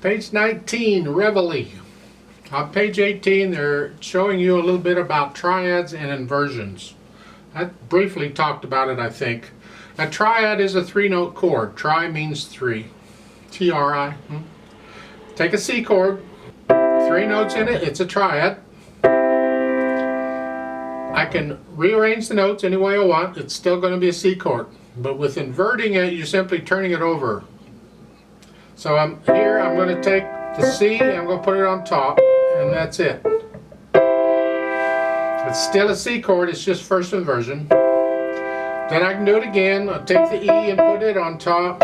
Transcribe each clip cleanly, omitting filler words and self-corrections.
Page 19, Reveille. On page 18, they're showing you a little bit about triads and inversions. I briefly talked about it, I think. A triad is a three-note chord. Tri means three. T-R-I. Take a C chord, three notes in it, it's a triad. I can rearrange the notes any way I want, it's still going to be a C chord. But with inverting it, you're simply turning it over. So I'm going to take the C, I'm going to put it on top, and that's it. It's still a C chord, it's just first inversion. Then I can do it again, I'll take the E and put it on top.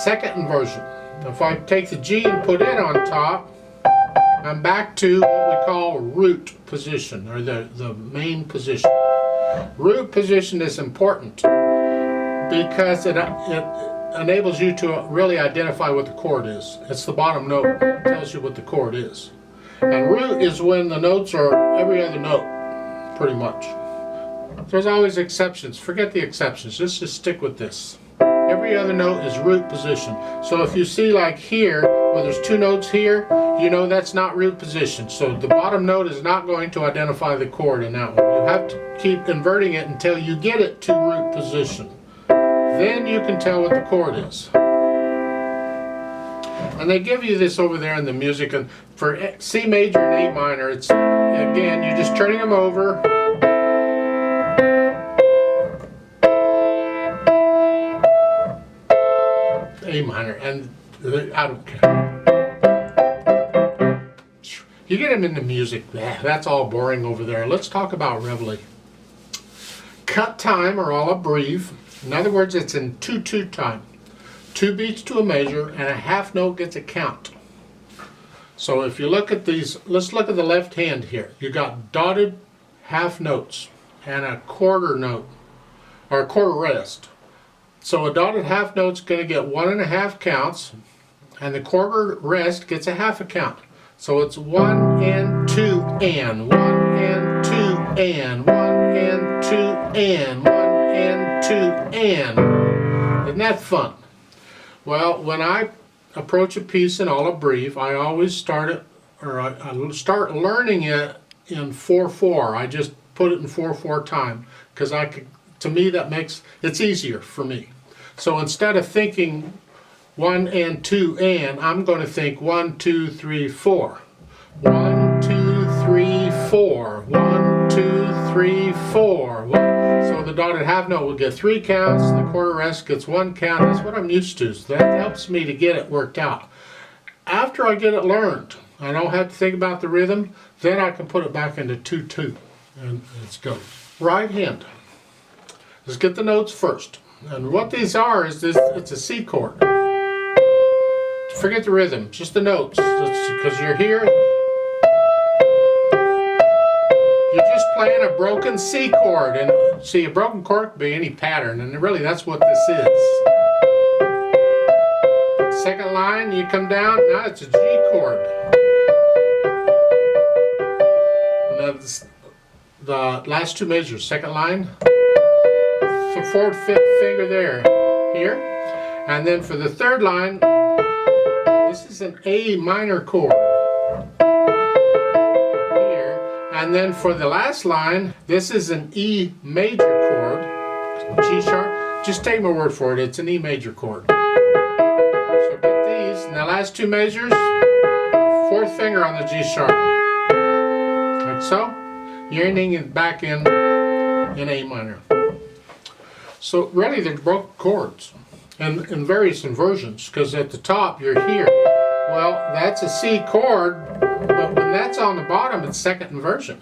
Second inversion. If I take the G and put it on top, I'm back to what we call root position, or the main position. Root position is important because it enables you to really identify what the chord is. It's the bottom note. It tells you what the chord is. And root is when the notes are every other note, pretty much. There's always exceptions. Forget the exceptions. Just stick with this. Every other note is root position. So if you see like here, where there's two notes here, you know that's not root position. So the bottom note is not going to identify the chord in that one. You have to keep inverting it until you get it to root position. Then you can tell what the chord is. And they give you this over there in the music. And for C major and A minor, it's, again, you're just turning them over. A minor, and I don't care. You get them in the music, that's all boring over there. Let's talk about Reveille. Cut time, or all abreve. In other words, it's in 2/2 time. 2 beats to a measure, and a half note gets a count. So if you look at these, let's look at the left hand here. You got dotted half notes and a quarter note, or a quarter rest. So a dotted half note's going to get 1.5 counts, and the quarter rest gets a half a count. So it's 1 and 2 and 1 and 2 and 1 and 2 and 1 and 2 and. Isn't that fun? Well, when I approach a piece in all abreve, I always start it, or I start learning it in 4/4. I just put it in 4/4 time because to me that makes it's easier for me. So instead of thinking 1 and 2 and, I'm going to think 1, 2, 3, 4. 1, 2, 3, 4. 1, 2, 3, 4. So the dotted half note will get 3 counts, the quarter rest gets 1 count. That's what I'm used to. So that helps me to get it worked out. After I get it learned, I don't have to think about the rhythm, then I can put it back into 2/2. And let's go. Right hand. Let's get the notes first. And what these are is this, it's a C chord. Forget the rhythm, just the notes. Because you're here, you're just playing a broken C chord. And see, a broken chord could be any pattern, and really that's what this is. Second line, you come down, now it's a G chord. Now the last two measures, second line, fourth finger there, here, and then for the third line, this is an A minor chord here, and then for the last line, this is an E major chord, G sharp. Just take my word for it, it's an E major chord. So get these, and the last two measures, fourth finger on the G sharp, like so. You're ending it back in A minor. So really they're broken chords and in various inversions, because at the top you're here. Well, that's a C chord, but when that's on the bottom it's second inversion.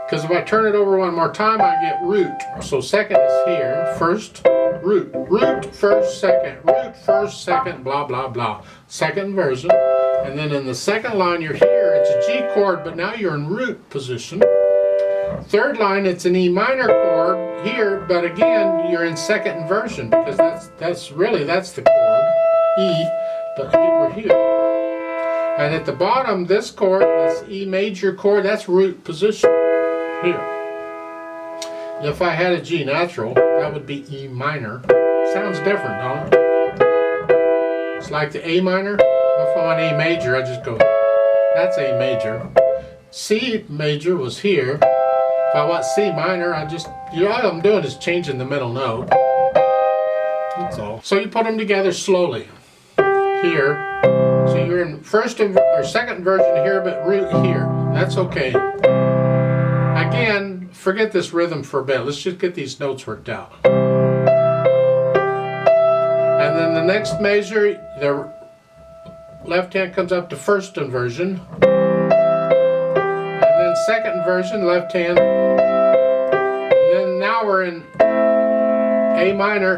Because if I turn it over one more time I get root. So second is here, first, root. Root, first, second. Root, first, second, blah, blah, blah. Second inversion. And then in the second line you're here, it's a G chord, but now you're in root position. Third line, it's an E minor chord here, but again, you're in second inversion because that's the chord, E, but we're here. And at the bottom, this chord, this E major chord, that's root position here. If I had a G natural, that would be E minor. Sounds different, don't it? It's like the A minor. If I want A major, I just go, that's A major. C major was here. If I want C minor, I just, all I'm doing is changing the middle note. That's all. So you put them together slowly. Here. So you're in first or second inversion here, but root here. That's okay. Again, forget this rhythm for a bit. Let's just get these notes worked out. And then the next measure, the left hand comes up to first inversion. And then second inversion, left hand. And then now we're in A minor.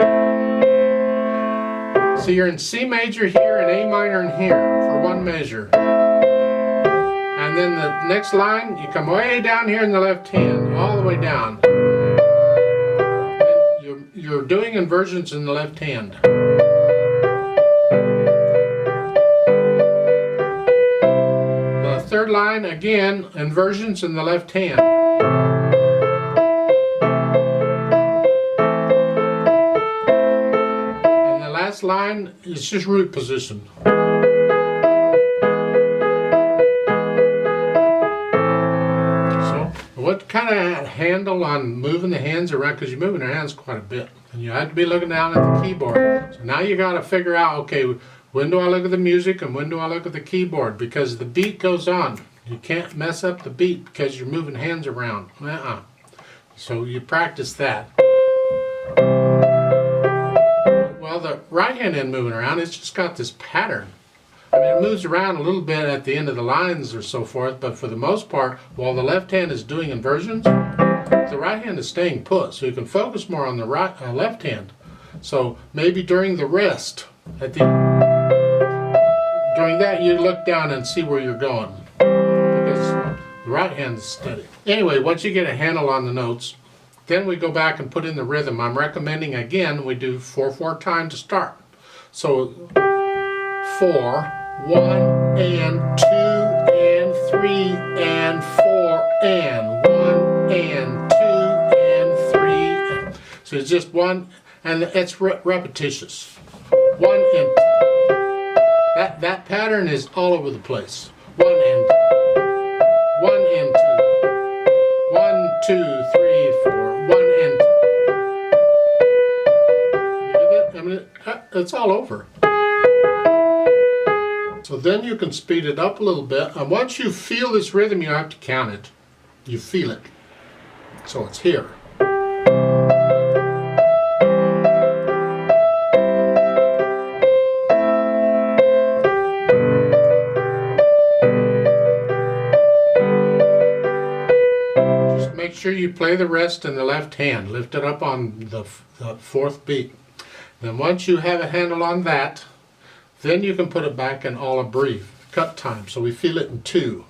So you're in C major here and A minor in here for one measure. And then the next line, you come way down here in the left hand, all the way down. And you're doing inversions in the left hand. The third line, again, inversions in the left hand. Line is just root position. So, what kind of handle on moving the hands around? Because you're moving your hands quite a bit, and you have to be looking down at the keyboard. So now you got to figure out, okay, when do I look at the music and when do I look at the keyboard? Because the beat goes on. You can't mess up the beat because you're moving hands around. So you practice that. Well, the right hand isn't moving around, it's just got this pattern. I mean, it moves around a little bit at the end of the lines or so forth, but for the most part, while the left hand is doing inversions, the right hand is staying put, so you can focus more on the left hand. So maybe during the rest, during that you look down and see where you're going, because the right hand is steady. Anyway, once you get a handle on the notes, then we go back and put in the rhythm. I'm recommending, again, we do 4/4 time to start. So 4, 1 and 2 and 3 and 4 and 1 and 2 and 3. So it's just one, and it's repetitious. 1 and 2. That pattern is all over the place. 1 and 2. 1, 2, 3, 4. 1 and 2. You get it? I mean, it's all over. So then you can speed it up a little bit, and once you feel this rhythm, you have to count it. You feel it. So it's here. Make sure you play the rest in the left hand. Lift it up on the fourth beat. Then once you have a handle on that, then you can put it back in all brief cut time. So we feel it in 2.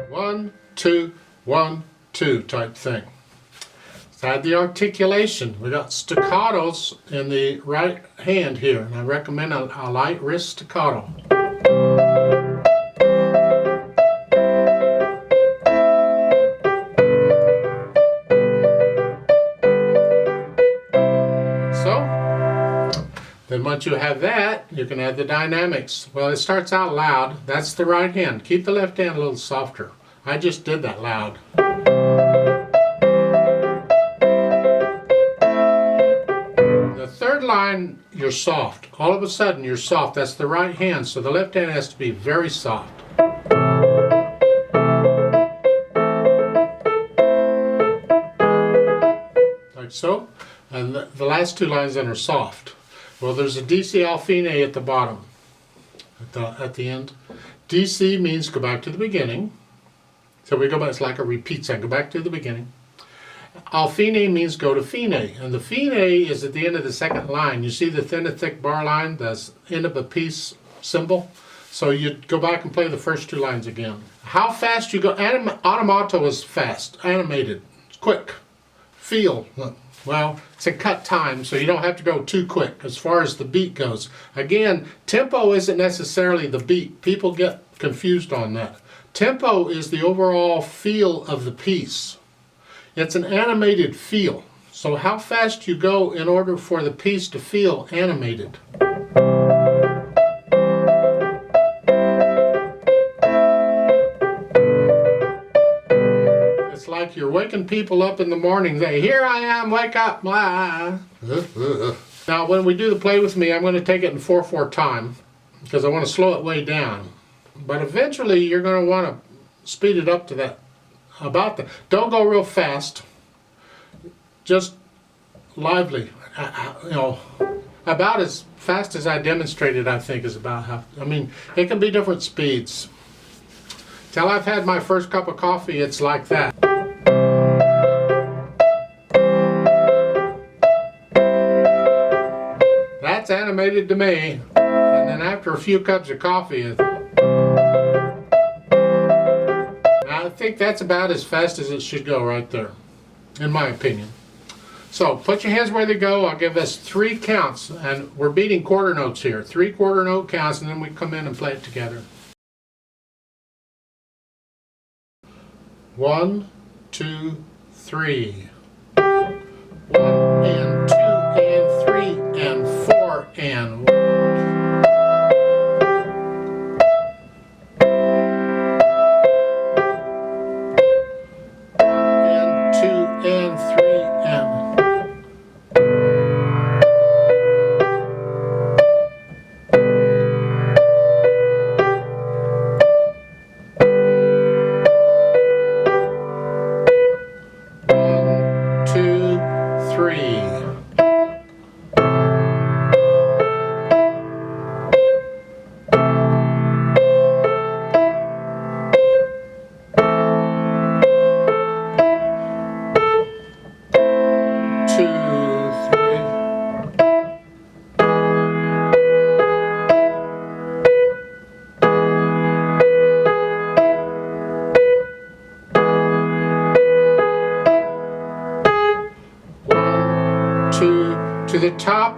1, 2, 1, 2 type thing. Add the articulation. We got staccatos in the right hand here, and I recommend a light wrist staccato. So, then once you have that, you can add the dynamics. Well, it starts out loud. That's the right hand. Keep the left hand a little softer. I just did that loud. Third line, you're soft. All of a sudden, you're soft. That's the right hand, so the left hand has to be very soft. Like so. And the last 2 lines then are soft. Well, there's a DC Al fine at the bottom, at the end. DC means go back to the beginning. So we go back, it's like a repeat sign. Go back to the beginning. Al fine means go to fine, and the fine is at the end of the second line. You see the thin and thick bar line, that's end of a piece symbol? So you go back and play the first 2 lines again. How fast you go, automato is fast, animated, it's quick. Feel, well, it's a cut time, so you don't have to go too quick as far as the beat goes. Again, tempo isn't necessarily the beat. People get confused on that. Tempo is the overall feel of the piece. It's an animated feel. So how fast you go in order for the piece to feel animated. It's like you're waking people up in the morning. They, here I am, wake up. Blah. Now when we do the play with me, I'm going to take it in 4/4 time because I want to slow it way down. But eventually you're going to want to speed it up to that, about that. Don't go real fast. Just lively, you know, about as fast as I demonstrated, I think is about how, I mean, it can be different speeds. Till I've had my first cup of coffee, it's like that. That's animated to me. And then after a few cups of coffee, I think that's about as fast as it should go right there, in my opinion. So put your hands where they go. I'll give us 3 counts, and we're beating quarter notes here. 3 quarter note counts, and then we come in and play it together. 1, 2, 3. 1 and 2 and 3 and 4 and 1. To the top